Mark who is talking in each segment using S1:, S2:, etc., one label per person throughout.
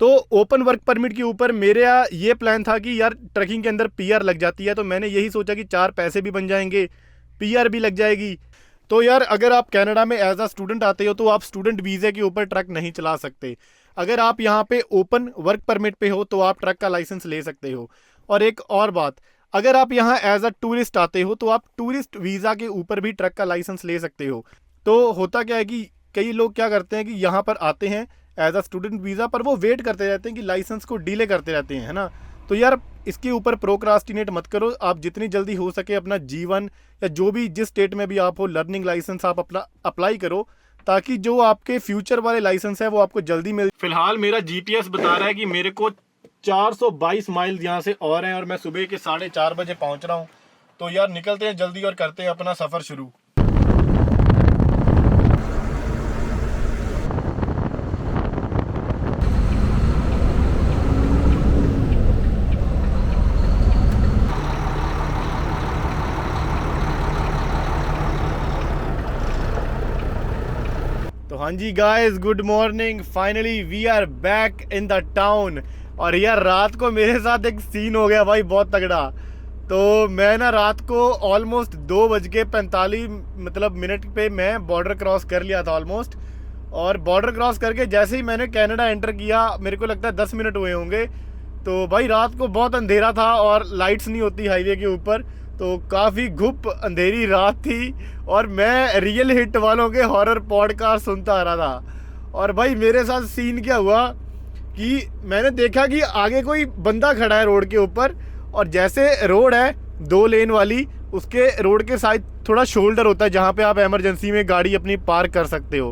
S1: तो open work permit के ऊपर मेरा ये प्लान था कि यार ट्रकिंग के अंदर पीआर लग जाती है, तो मैंने यही सोचा कि 4 पैसे भी बन जाएंगे, पीआर भी लग जाएगी। तो यार अगर आप कनाडा में एज अ स्टूडेंट आते हो तो आप स्टूडेंट वीज़े के ऊपर ट्रक नहीं चला सकते। अगर आप यहाँ पे ओपन वर्क परमिट पे हो तो आप ट्रक का लाइसेंस ले सकते हो। और एक और बात, अगर आप यहाँ एज अ टूरिस्ट आते हो तो आप टूरिस्ट वीज़ा के ऊपर भी ट्रक का लाइसेंस ले सकते हो। तो होता क्या है कि कई लोग क्या करते हैं कि यहाँ पर आते हैं एज अ स्टूडेंट वीज़ा पर, वो वेट करते रहते हैं कि लाइसेंस को डिले करते रहते हैं, है ना। तो यार इसके ऊपर प्रोक्रास्टिनेट मत करो, आप जितनी जल्दी हो सके अपना जीवन या जो भी जिस स्टेट में भी आप हो लर्निंग लाइसेंस आप अपना अप्लाई करो, ताकि जो आपके फ्यूचर वाले लाइसेंस है वो आपको जल्दी मिल। फिलहाल मेरा जीपीएस बता रहा है कि मेरे को 422 माइल यहाँ से और हैं और मैं सुबह के 4:30 बजे पहुँच रहा हूँ। तो यार निकलते हैं जल्दी और करते हैं अपना सफ़र शुरू। तो हाँ जी guys, good morning, finally we are back in the town. और यार रात को मेरे साथ एक सीन हो गया भाई, बहुत तगड़ा। तो मैं ना रात को ऑलमोस्ट 2:45 मतलब मिनट पे मैं बॉर्डर क्रॉस कर लिया था ऑलमोस्ट। और बॉर्डर क्रॉस करके जैसे ही मैंने कनाडा एंटर किया, मेरे को लगता है 10 मिनट हुए होंगे। तो भाई रात को बहुत अंधेरा था और लाइट्स नहीं होती हाईवे के ऊपर, तो काफ़ी घुप अंधेरी रात थी। और मैं रियल हिट वालों के हॉरर पॉडकास्ट सुनता आ रहा था। और भाई मेरे साथ सीन क्या हुआ कि मैंने देखा कि आगे कोई बंदा खड़ा है रोड के ऊपर, और जैसे रोड है 2 लेन वाली, उसके रोड के साइड थोड़ा शोल्डर होता है जहाँ पे आप इमरजेंसी में गाड़ी अपनी पार्क कर सकते हो।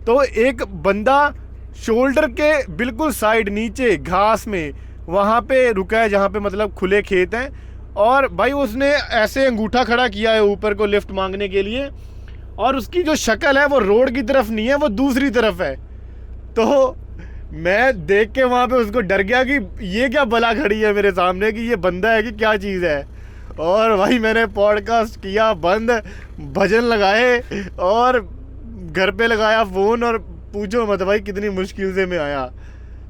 S1: तो एक बंदा शोल्डर के बिल्कुल साइड नीचे घास में वहाँ पे रुका है, जहाँ पे मतलब खुले खेत हैं। और भाई उसने ऐसे अंगूठा खड़ा किया है ऊपर को लिफ्ट मांगने के लिए, और उसकी जो शक्ल है वो रोड की तरफ नहीं है, वो दूसरी तरफ है। तो मैं देख के वहाँ पे उसको डर गया कि ये क्या बला खड़ी है मेरे सामने, कि ये बंदा है कि क्या चीज़ है। और भाई मैंने पॉडकास्ट किया बंद, भजन लगाए और घर पे लगाया फ़ोन, और पूछो मत भाई कितनी मुश्किल से मैं आया।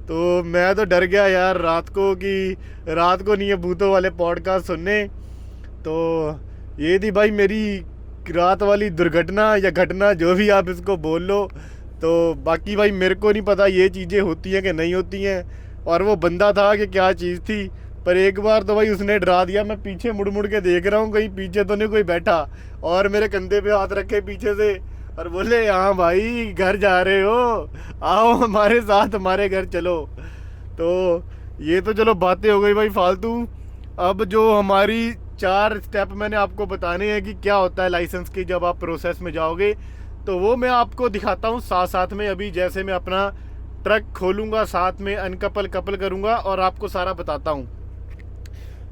S1: तो मैं तो डर गया यार रात को, कि रात को नहीं है भूतों वाले पॉडकास्ट सुनने। तो ये थी भाई मेरी रात वाली दुर्घटना या घटना, जो भी आप इसको बोल लो। तो बाकी भाई मेरे को नहीं पता ये चीज़ें होती हैं कि नहीं होती हैं, और वो बंदा था कि क्या चीज़ थी। पर एक बार तो भाई उसने डरा दिया। मैं पीछे मुड़ मुड़ के देख रहा हूँ कहीं पीछे तो नहीं कोई बैठा, और मेरे कंधे पे हाथ रखे पीछे से और बोले हाँ भाई घर जा रहे हो, आओ हमारे साथ, हमारे घर चलो। तो ये तो चलो बातें हो गई भाई फालतू। अब जो हमारी 4 स्टेप मैंने आपको बताने हैं कि क्या होता है लाइसेंस की जब आप प्रोसेस में जाओगे, तो वो मैं आपको दिखाता हूँ साथ साथ में। अभी जैसे मैं अपना ट्रक खोलूँगा, साथ में अनकपल कपल करूँगा और आपको सारा बताता हूँ।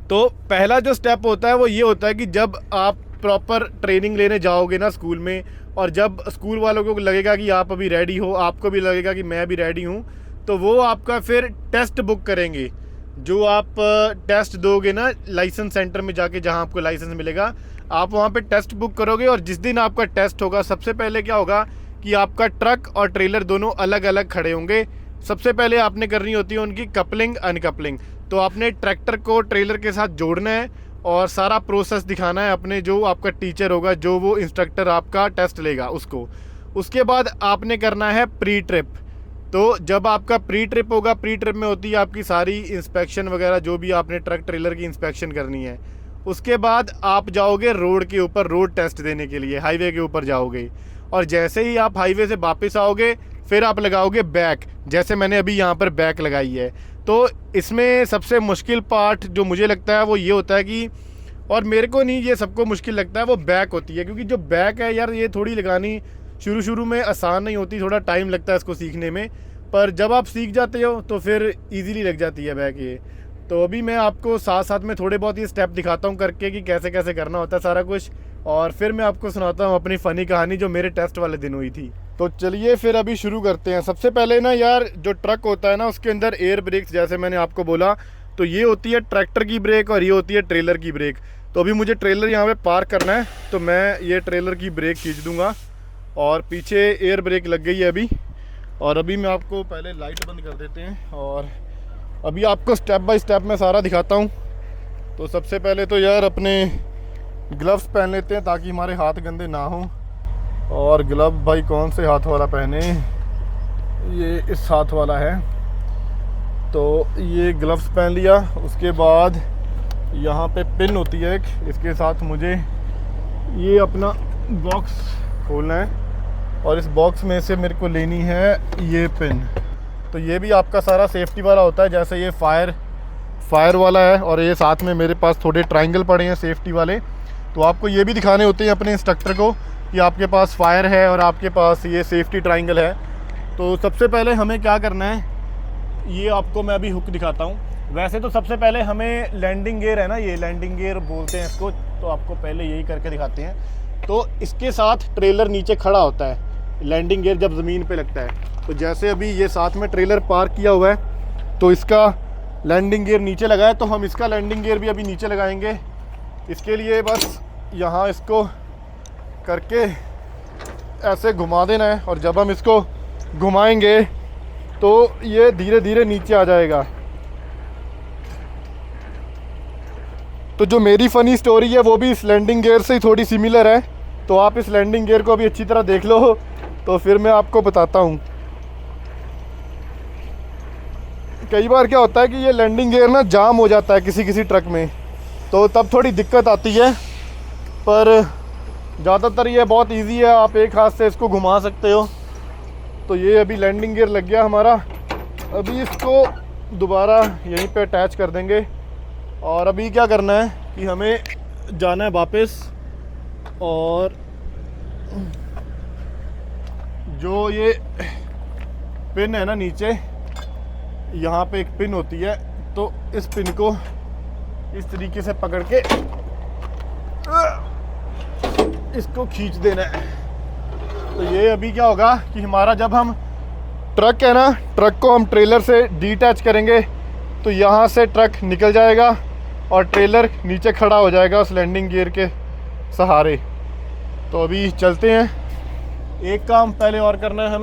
S1: तो पहला जो स्टेप होता है वो ये होता है कि जब आप प्रॉपर ट्रेनिंग लेने जाओगे ना स्कूल में, और जब स्कूल वालों को लगेगा कि आप अभी रेडी हो, आपको भी लगेगा कि मैं भी रेडी हूँ, तो वो आपका फिर टेस्ट बुक करेंगे। जो आप टेस्ट दोगे ना लाइसेंस सेंटर में जाके, जहाँ आपको लाइसेंस मिलेगा, आप वहाँ पे टेस्ट बुक करोगे। और जिस दिन आपका टेस्ट होगा, सबसे पहले क्या होगा कि आपका ट्रक और ट्रेलर दोनों अलग अलग खड़े होंगे। सबसे पहले आपने करनी होती है उनकी कपलिंग अनकपलिंग। तो आपने ट्रैक्टर को ट्रेलर के साथ जोड़ना है और सारा प्रोसेस दिखाना है अपने जो आपका टीचर होगा, जो वो इंस्ट्रक्टर आपका टेस्ट लेगा उसको। उसके बाद आपने करना है प्री ट्रिप। तो जब आपका प्री ट्रिप होगा, प्री ट्रिप में होती है आपकी सारी इंस्पेक्शन वगैरह, जो भी आपने ट्रक ट्रेलर की इंस्पेक्शन करनी है। उसके बाद आप जाओगे रोड के ऊपर रोड टेस्ट देने के लिए, हाईवे के ऊपर जाओगे। और जैसे ही आप हाईवे से वापस आओगे, फिर आप लगाओगे बैक, जैसे मैंने अभी यहाँ पर बैक लगाई है। तो इसमें सबसे मुश्किल पार्ट जो मुझे लगता है वो ये होता है कि, और मेरे को नहीं, ये सबको मुश्किल लगता है, वो बैक होती है। क्योंकि जो बैक है यार, ये थोड़ी लगानी शुरू में आसान नहीं होती, थोड़ा टाइम लगता है इसको सीखने में। पर जब आप सीख जाते हो तो फिर इजीली लग जाती है बैक ये। तो अभी मैं आपको साथ साथ में थोड़े बहुत ये स्टेप दिखाता हूँ करके कि कैसे कैसे करना होता है सारा कुछ, और फिर मैं आपको सुनाता हूँ अपनी फ़नी कहानी जो मेरे टेस्ट वाले दिन हुई थी। तो चलिए फिर अभी शुरू करते हैं। सबसे पहले ना यार, जो ट्रक होता है ना, उसके अंदर एयर ब्रेक्स, जैसे मैंने आपको बोला, तो ये होती है ट्रैक्टर की ब्रेक और ये होती है ट्रेलर की ब्रेक। तो अभी मुझे ट्रेलर यहाँ पे पार्क करना है, तो मैं ये ट्रेलर की ब्रेक खींच दूँगा और पीछे एयर ब्रेक लग गई है अभी। और अभी मैं आपको पहले लाइट बंद कर देते हैं और अभी आपको स्टेप बाय स्टेप मैं सारा दिखाता हूँ। तो सबसे पहले तो यार अपने ग्लव्स पहन लेते हैं ताकि हमारे हाथ गंदे ना हों। और ग्लव भाई कौन से हाथ वाला पहने, ये इस हाथ वाला है, तो ये ग्लव्स पहन लिया। उसके बाद यहाँ पे पिन होती है एक, इसके साथ मुझे ये अपना बॉक्स खोलना है और इस बॉक्स में से मेरे को लेनी है ये पिन। तो ये भी आपका सारा सेफ्टी वाला होता है, जैसे ये फायर वाला है और ये साथ में मेरे पास थोड़े ट्रायंगल पड़े हैं सेफ्टी वाले। तो आपको ये भी दिखाने होते हैं अपने इंस्ट्रक्टर को कि आपके पास फायर है और आपके पास ये सेफ्टी ट्रायंगल है। तो सबसे पहले हमें क्या करना है, ये आपको मैं अभी हुक दिखाता हूँ। वैसे तो सबसे पहले हमें लैंडिंग गियर है ना, ये लैंडिंग गियर बोलते हैं इसको, तो आपको पहले यही करके दिखाते हैं। तो इसके साथ ट्रेलर नीचे खड़ा होता है, लैंडिंग गियर जब ज़मीन पे लगता है। तो जैसे अभी ये साथ में ट्रेलर पार्क किया हुआ है तो इसका लैंडिंग गियर नीचे लगा है, तो हम इसका लैंडिंग गियर भी अभी नीचे लगाएंगे। इसके लिए बस यहाँ इसको करके ऐसे घुमा देना है और जब हम इसको घुमाएंगे तो ये धीरे धीरे नीचे आ जाएगा। तो जो मेरी फ़नी स्टोरी है वो भी इस लैंडिंग गियर से ही थोड़ी सिमिलर है, तो आप इस लैंडिंग गियर को भी अच्छी तरह देख लो तो फिर मैं आपको बताता हूँ। कई बार क्या होता है कि ये लैंडिंग गियर ना जाम हो जाता है किसी किसी ट्रक में, तो तब थोड़ी दिक्कत आती है, पर ज़्यादातर ये बहुत इजी है, आप एक हाथ से इसको घुमा सकते हो। तो ये अभी लैंडिंग गियर लग गया हमारा, अभी इसको दोबारा यहीं पे अटैच कर देंगे। और अभी क्या करना है कि हमें जाना है वापस, और जो ये पिन है ना नीचे, यहाँ पे एक पिन होती है, तो इस पिन को इस तरीके से पकड़ के इसको खींच देना है। तो ये अभी क्या होगा कि हमारा जब हम ट्रक है ना, ट्रक को हम ट्रेलर से डिटैच करेंगे तो यहाँ से ट्रक निकल जाएगा और ट्रेलर नीचे खड़ा हो जाएगा उस लैंडिंग गियर के सहारे। तो अभी चलते हैं। एक काम पहले और करना है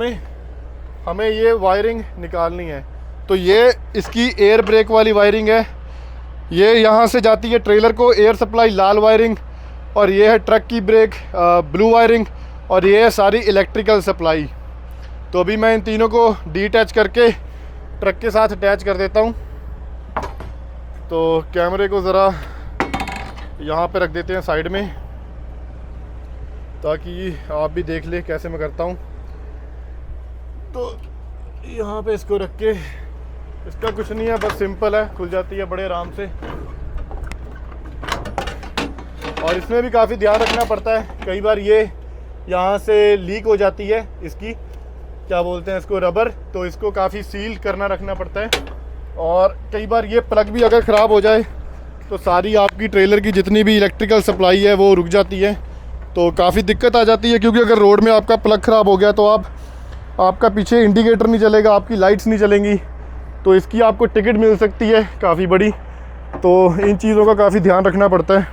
S1: हमें ये वायरिंग निकालनी है। तो ये इसकी एयर ब्रेक वाली वायरिंग है, ये यहाँ से जाती है ट्रेलर को एयर सप्लाई लाल वायरिंग, और ये है ट्रक की ब्रेक ब्लू वायरिंग, और ये है सारी इलेक्ट्रिकल सप्लाई। तो अभी मैं इन तीनों को डिटैच करके ट्रक के साथ अटैच कर देता हूँ। तो कैमरे को ज़रा यहाँ पे रख देते हैं साइड में ताकि आप भी देख ले कैसे मैं करता हूँ। तो यहाँ पे इसको रख के, इसका कुछ नहीं है, बस सिंपल है, खुल जाती है बड़े आराम से। और इसमें भी काफ़ी ध्यान रखना पड़ता है, कई बार ये यहाँ से लीक हो जाती है, इसकी क्या बोलते हैं इसको, रबर, तो इसको काफ़ी सील करना रखना पड़ता है। और कई बार ये प्लग भी अगर ख़राब हो जाए तो सारी आपकी ट्रेलर की जितनी भी इलेक्ट्रिकल सप्लाई है वो रुक जाती है, तो काफ़ी दिक्कत आ जाती है। क्योंकि अगर रोड में आपका प्लग ख़राब हो गया तो आपका पीछे इंडिकेटर नहीं चलेगा, आपकी लाइट्स नहीं चलेंगी, तो इसकी आपको टिकट मिल सकती है काफ़ी बड़ी। तो इन चीज़ों का काफ़ी ध्यान रखना पड़ता है।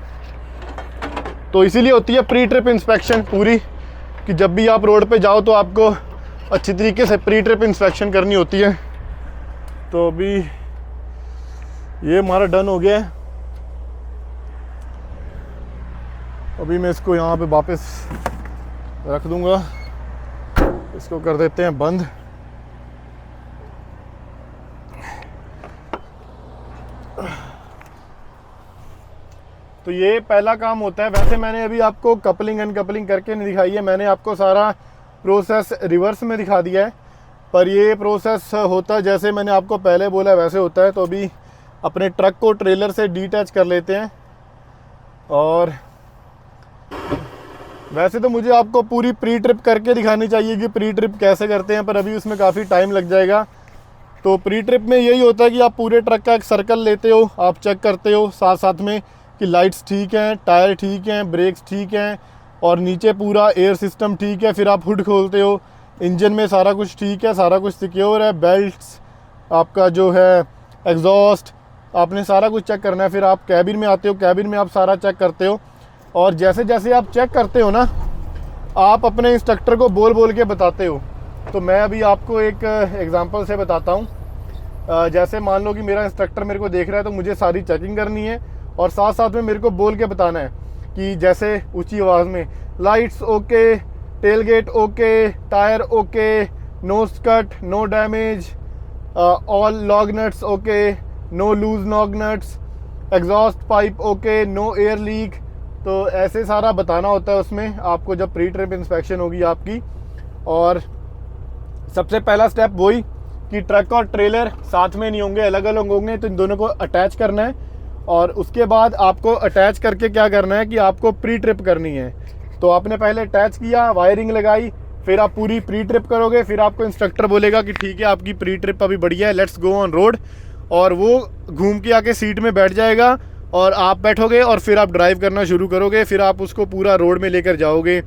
S1: तो इसीलिए होती है प्री ट्रिप इंस्पेक्शन पूरी, कि जब भी आप रोड पे जाओ तो आपको अच्छी तरीके से प्री ट्रिप इंस्पेक्शन करनी होती है। तो अभी ये हमारा डन हो गया है। अभी मैं इसको यहाँ पे वापस रख दूँगा, इसको कर देते हैं बंद। तो ये पहला काम होता है। वैसे मैंने अभी आपको कपलिंग अनकपलिंग करके नहीं दिखाई है, मैंने आपको सारा प्रोसेस रिवर्स में दिखा दिया है, पर ये प्रोसेस होता है जैसे मैंने आपको पहले बोला वैसे होता है। तो अभी अपने ट्रक को ट्रेलर से डिटैच कर लेते हैं। और वैसे तो मुझे आपको पूरी प्री ट्रिप करके दिखानी चाहिए कि प्री ट्रिप कैसे करते हैं, पर अभी उसमें काफ़ी टाइम लग जाएगा। तो प्री ट्रिप में यही होता है कि आप पूरे ट्रक का एक सर्कल लेते हो, आप चेक करते हो साथ साथ में कि लाइट्स ठीक हैं, टायर ठीक हैं, ब्रेक्स ठीक हैं, और नीचे पूरा एयर सिस्टम ठीक है। फिर आप हुड खोलते हो, इंजन में सारा कुछ ठीक है, सारा कुछ सिक्योर है, बेल्ट्स, आपका जो है एग्जॉस्ट, आपने सारा कुछ चेक करना है। फिर आप कैबिन में आते हो, कैबिन में आप सारा चेक करते हो। और जैसे जैसे आप चेक करते हो ना, आप अपने इंस्ट्रक्टर को बोल बोल के बताते हो तो मैं अभी आपको एक एग्जांपल से बताता हूँ। जैसे मान लो कि मेरा इंस्ट्रक्टर मेरे को देख रहा है, तो मुझे सारी चेकिंग करनी है और साथ साथ में मेरे को बोल के बताना है कि जैसे ऊंची आवाज़ में lights okay, tail gate okay, tyre okay, no cut, no damage, all lug nuts okay, no loose lug nuts, exhaust pipe okay, no air leak. तो ऐसे सारा बताना होता है उसमें आपको जब प्री ट्रिप इंस्पेक्शन होगी आपकी। और सबसे पहला स्टेप वही कि ट्रक और ट्रेलर साथ में नहीं होंगे, अलग अलग होंगे, तो इन दोनों को अटैच करना है। और उसके बाद आपको अटैच करके क्या करना है कि आपको प्री ट्रिप करनी है। तो आपने पहले अटैच किया, वायरिंग लगाई, फिर आप पूरी प्री ट्रिप करोगे, फिर आपको इंस्ट्रक्टर बोलेगा कि ठीक है आपकी प्री ट्रिप अभी बढ़िया है, लेट्स गो ऑन रोड। और वो घूम के आके सीट में बैठ जाएगा और आप बैठोगे और फिर आप ड्राइव करना शुरू करोगे। फिर आप उसको पूरा रोड में लेकर जाओगे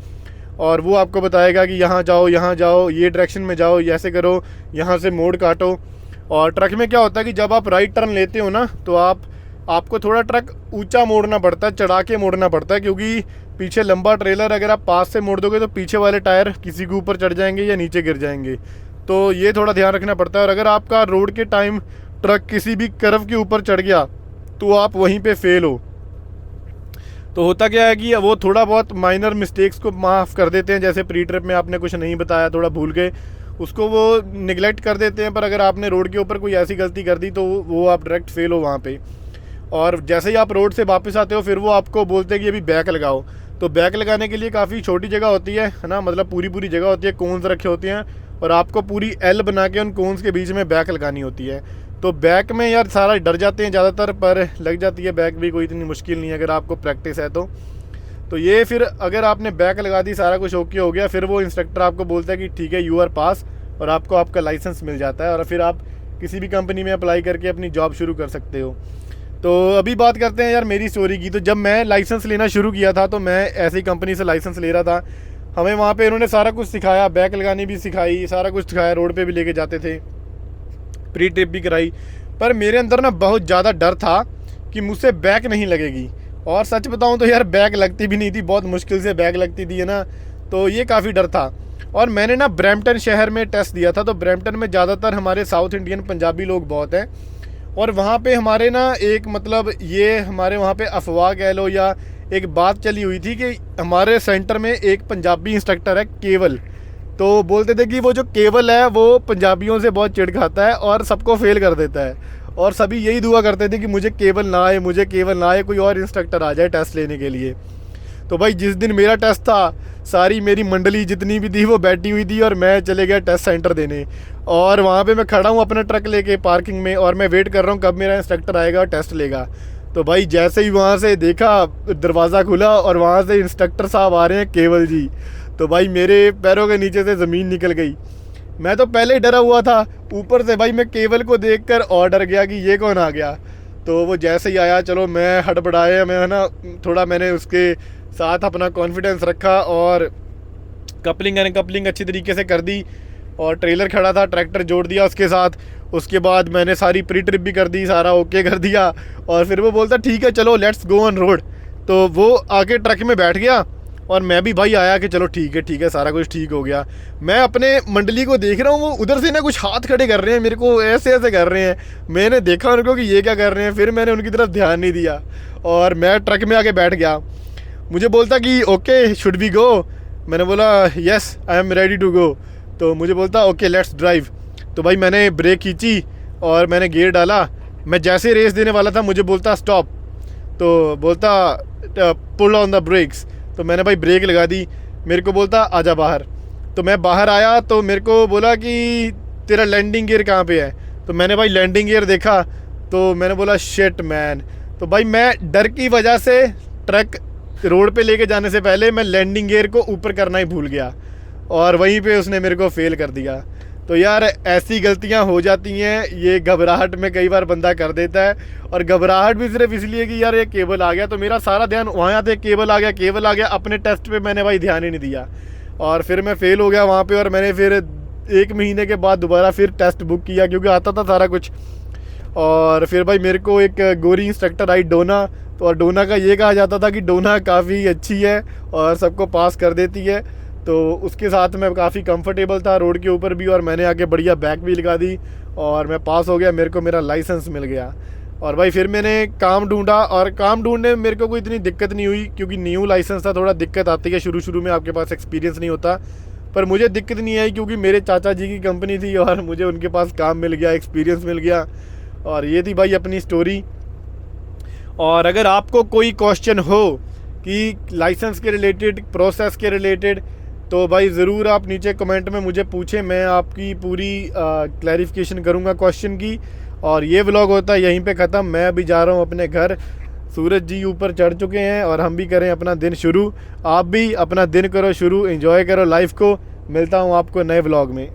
S1: और वो आपको बताएगा कि यहाँ जाओ, यहाँ जाओ, ये डायरेक्शन में जाओ, ऐसे करो, यहाँ से मोड़ काटो। और ट्रक में क्या होता है कि जब आप राइट टर्न लेते हो ना, तो आपको थोड़ा ट्रक ऊंचा मोड़ना पड़ता है, चढ़ा के मोड़ना पड़ता है, क्योंकि पीछे लंबा ट्रेलर अगर आप पास से मोड़ दोगे तो पीछे वाले टायर किसी के ऊपर चढ़ जाएंगे या नीचे गिर जाएंगे। तो ये थोड़ा ध्यान रखना पड़ता है। और अगर आपका रोड के टाइम ट्रक किसी भी कर्व के ऊपर चढ़ गया तो आप वहीं पे फेल हो। तो होता क्या है कि वो थोड़ा बहुत माइनर मिस्टेक्स को माफ़ कर देते हैं, जैसे प्री ट्रिप में आपने कुछ नहीं बताया, थोड़ा भूल गए, उसको वो निगलेक्ट कर देते हैं। पर अगर आपने रोड के ऊपर कोई ऐसी गलती कर दी तो वो आप डायरेक्ट फेल हो वहाँ पे। और जैसे ही आप रोड से वापस आते हो फिर वो आपको बोलते हैं कि अभी बैक लगाओ। तो बैक लगाने के लिए काफ़ी छोटी जगह होती है ना, मतलब पूरी जगह होती है, कोन्स रखे होते हैं और आपको पूरी एल बना के उन कोन्स के बीच में बैक लगानी होती है। तो बैक में यार सारा डर जाते हैं ज़्यादातर, पर लग जाती है बैक भी, कोई इतनी मुश्किल नहीं है अगर आपको प्रैक्टिस है तो ये फिर अगर आपने बैक लगा दी, सारा कुछ ओके हो गया, फिर वो इंस्ट्रक्टर आपको बोलता है कि ठीक है यू आर पास, और आपको आपका लाइसेंस मिल जाता है और फिर आप किसी भी कंपनी में अप्लाई करके अपनी जॉब शुरू कर सकते हो। तो अभी बात करते हैं यार मेरी स्टोरी की। तो जब मैं लाइसेंस लेना शुरू किया था तो मैं ऐसी कंपनी से लाइसेंस ले रहा था। हमें वहाँ पे इन्होंने सारा कुछ सिखाया, बैक लगानी भी सिखाई, सारा कुछ सिखाया, रोड पे भी लेके जाते थे, प्री ट्रिप भी कराई। पर मेरे अंदर ना बहुत ज़्यादा डर था कि मुझसे बैक नहीं लगेगी। और सच बताऊँ तो यार बैक लगती भी नहीं थी, बहुत मुश्किल से बैक लगती थी, है ना। तो ये काफ़ी डर था। और मैंने ना ब्रैम्पटन शहर में टेस्ट दिया था। तो ब्रैम्पटन में ज़्यादातर हमारे साउथ इंडियन पंजाबी लोग बहुत हैं और वहाँ पे हमारे ना एक मतलब ये हमारे वहाँ पे अफवाह कह लो या एक बात चली हुई थी कि हमारे सेंटर में एक पंजाबी इंस्ट्रक्टर है केवल। तो बोलते थे कि वो जो केवल है वो पंजाबियों से बहुत चिढ़ खाता है और सबको फेल कर देता है। और सभी यही दुआ करते थे कि मुझे केवल ना आए, मुझे केवल ना आए, कोई और इंस्ट्रक्टर आ जाए टेस्ट लेने के लिए। तो भाई जिस दिन मेरा टेस्ट था, सारी मेरी मंडली जितनी भी थी वो बैठी हुई थी और मैं चले गया टेस्ट सेंटर देने। और वहाँ पे मैं खड़ा हूँ अपना ट्रक लेके पार्किंग में और मैं वेट कर रहा हूँ कब मेरा इंस्ट्रक्टर आएगा और टेस्ट लेगा। तो भाई जैसे ही वहाँ से देखा दरवाज़ा खुला और वहाँ से इंस्ट्रक्टर साहब आ रहे हैं, केवल जी। तो भाई मेरे पैरों के नीचे से ज़मीन निकल गई। मैं तो पहले ही डरा हुआ था, ऊपर से भाई मैं केवल को देखकर और डर गया कि ये कौन आ गया। तो वो जैसे ही आया, चलो मैं हड़बड़ाया, मैं है ना थोड़ा मैंने उसके साथ अपना कॉन्फिडेंस रखा और कपलिंग अनकपलिंग अच्छी तरीके से कर दी और ट्रेलर खड़ा था, ट्रैक्टर जोड़ दिया उसके साथ। उसके बाद मैंने सारी प्री ट्रिप भी कर दी, सारा ओके कर दिया और फिर वो बोलता ठीक है चलो लेट्स गो ऑन रोड। तो वो आके ट्रक में बैठ गया और मैं भी भाई आया कि चलो ठीक है सारा कुछ ठीक हो गया। मैं अपने मंडली को देख रहा हूँ, वो उधर से ना कुछ हाथ खड़े कर रहे हैं, मेरे को ऐसे ऐसे कर रहे हैं। मैंने देखा उनको कि ये क्या कर रहे हैं, फिर मैंने उनकी तरफ ध्यान नहीं दिया और मैं ट्रक में आके बैठ गया। मुझे बोलता कि ओके शुड वी गो। मैंने बोला yes I am ready to go. तो मुझे बोलता ओके लेट्स ड्राइव। तो भाई मैंने ब्रेक खींची और मैंने गियर डाला। मैं जैसे रेस देने वाला था मुझे बोलता स्टॉप, तो बोलता पुल ऑन द ब्रेक्स। तो मैंने भाई ब्रेक लगा दी। मेरे को बोलता आजा बाहर। तो मैं बाहर आया तो मेरे को बोला कि तेरा लैंडिंग गियर कहाँ पे है। तो मैंने भाई लैंडिंग गियर देखा तो मैंने बोला शिट मैन। तो भाई मैं डर की वजह से ट्रक रोड पे लेके जाने से पहले मैं लैंडिंग गियर को ऊपर करना ही भूल गया और वहीं पे उसने मेरे को फेल कर दिया। तो यार ऐसी गलतियां हो जाती हैं, ये घबराहट में कई बार बंदा कर देता है। और घबराहट भी सिर्फ इसलिए कि यार ये केबल आ गया, तो मेरा सारा ध्यान वहाँ थे केबल आ गया। अपने टेस्ट पे मैंने भाई ध्यान ही नहीं दिया और फिर मैं फेल हो गया वहाँ पे। और मैंने फिर 1 महीने के बाद दोबारा फिर टेस्ट बुक किया क्योंकि आता था सारा कुछ। और फिर भाई मेरे को एक गोरी इंस्ट्रक्टर आई डोना। तो और डोना का ये कहा जाता था कि डोना काफ़ी अच्छी है और सबको पास कर देती है। तो उसके साथ मैं काफ़ी कंफर्टेबल था रोड के ऊपर भी, और मैंने आके बढ़िया बैक भी लगा दी और मैं पास हो गया, मेरे को मेरा लाइसेंस मिल गया। और भाई फिर मैंने काम ढूंढा, और काम ढूंढने में मेरे को कोई इतनी दिक्कत नहीं हुई, क्योंकि न्यू लाइसेंस था, थोड़ा दिक्कत आती है शुरू शुरू में, आपके पास एक्सपीरियंस नहीं होता। पर मुझे दिक्कत नहीं आई, क्योंकि मेरे चाचा जी की कंपनी थी और मुझे उनके पास काम मिल गया, एक्सपीरियंस मिल गया। और ये थी भाई अपनी स्टोरी। और अगर आपको कोई क्वेश्चन हो कि लाइसेंस के रिलेटेड, प्रोसेस के रिलेटेड, तो भाई ज़रूर आप नीचे कमेंट में मुझे पूछें, मैं आपकी पूरी क्लैरिफिकेशन करूँगा क्वेश्चन की। और ये व्लॉग होता है यहीं पे ख़त्म। मैं अभी जा रहा हूँ अपने घर, सूरज जी ऊपर चढ़ चुके हैं और हम भी करें अपना दिन शुरू। आप भी अपना दिन करो शुरू, एंजॉय करो लाइफ को। मिलता हूँ आपको नए व्लॉग में।